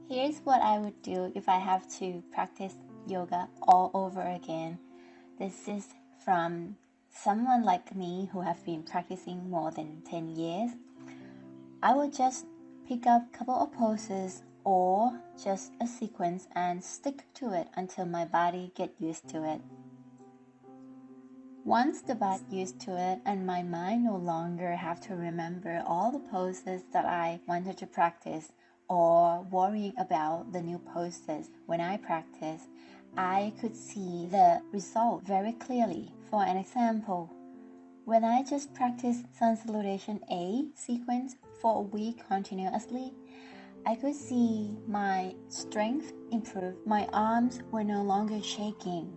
Here's what I would do if I have to practice yoga all over again. This is from someone like me who have been practicing more than 10 years. I would just pick up a couple of poses or just a sequence and stick to it until my body gets used to it. Once the body used to it and my mind no longer have to remember all the poses that I wanted to practice or worrying about the new poses when I practice, I could see the result very clearly. For an example, when I just practiced Sun Salutation A sequence for a week continuously, I could see my strength improve. My arms were no longer shaking.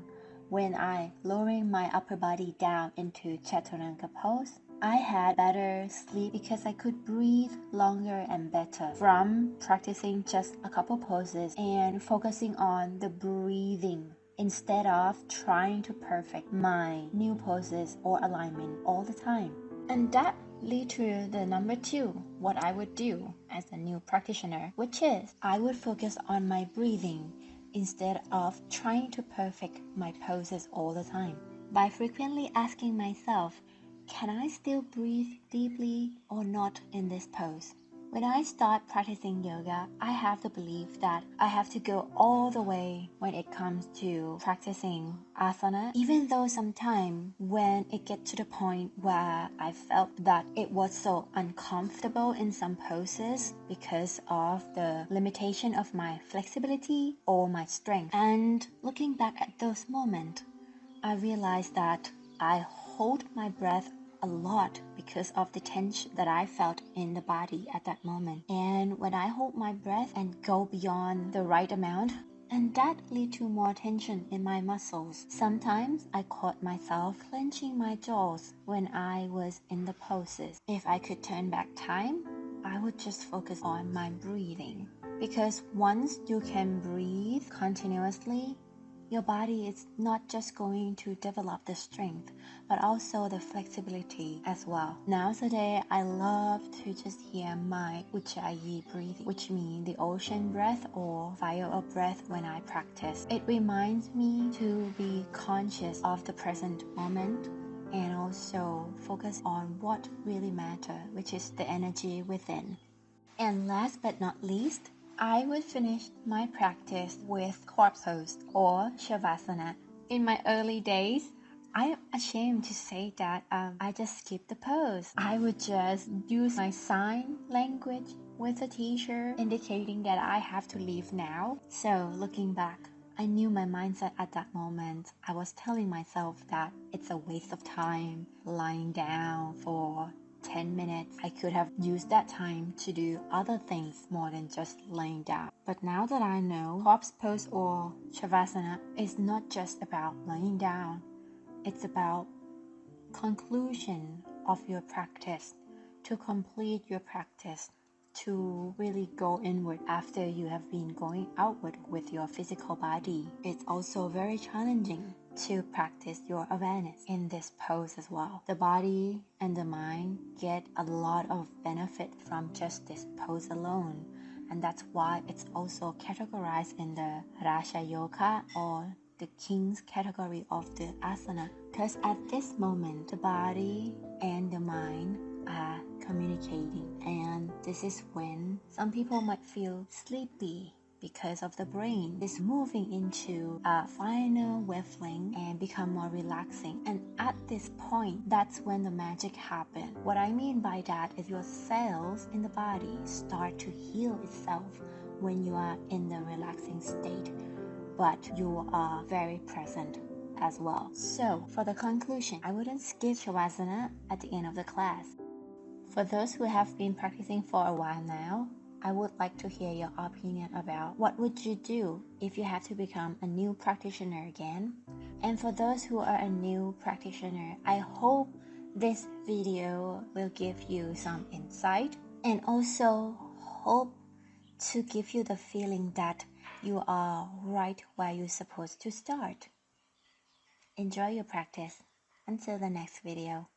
When I lowering my upper body down into Chaturanga pose, I had better sleep because I could breathe longer and better from practicing just a couple poses and focusing on the breathing instead of trying to perfect my new poses or alignment all the time. And that lead to the number 2, what I would do as a new practitioner, which is I would focus on my breathing instead of trying to perfect my poses all the time. By frequently asking myself, can I still breathe deeply or not in this pose? When I start practicing yoga, I have the belief that I have to go all the way when it comes to practicing asana, even though sometimes when it gets to the point where I felt that it was so uncomfortable in some poses because of the limitation of my flexibility or my strength. And looking back at those moments, I realized that I hold my breath a lot because of the tension that I felt in the body at that moment. And when I hold my breath and go beyond the right amount, and that lead to more tension in my muscles. Sometimes I caught myself clenching my jaws when I was in the poses. If I could turn back time, I would just focus on my breathing. Because once you can breathe continuously, your body is not just going to develop the strength, but also the flexibility as well. Nowadays, I love to just hear my Ujjayi breathing, which means the ocean breath or fire of breath when I practice. It reminds me to be conscious of the present moment and also focus on what really matters, which is the energy within. And last but not least, I would finish my practice with corpse pose or Shavasana. In my early days, I am ashamed to say that I just skipped the pose. I would just use my sign language with a teacher indicating that I have to leave now. So looking back, I knew my mindset at that moment. I was telling myself that it's a waste of time lying down for 10 minutes. I could have used that time to do other things more than just laying down. But now that I know, corpse pose or Shavasana is not just about laying down. It's about conclusion of your practice, to complete your practice, to really go inward after you have been going outward with your physical body. It's also very challenging to practice your awareness in this pose as well. The body and the mind get a lot of benefit from just this pose alone, and that's why it's also categorized in the Raja Yoga or the king's category of the asana, because at this moment the body and the mind are communicating, and this is when some people might feel sleepy because of the brain is moving into a final wavelength and become more relaxing. And at this point, that's when the magic happens. What I mean by that is your cells in the body start to heal itself when you are in the relaxing state, but you are very present as well. So for the conclusion, I wouldn't skip Shavasana at the end of the class. For those who have been practicing for a while now, I would like to hear your opinion about what would you do if you had to become a new practitioner again. And for those who are a new practitioner, I hope this video will give you some insight and also hope to give you the feeling that you are right where you're supposed to start. Enjoy your practice. Until the next video.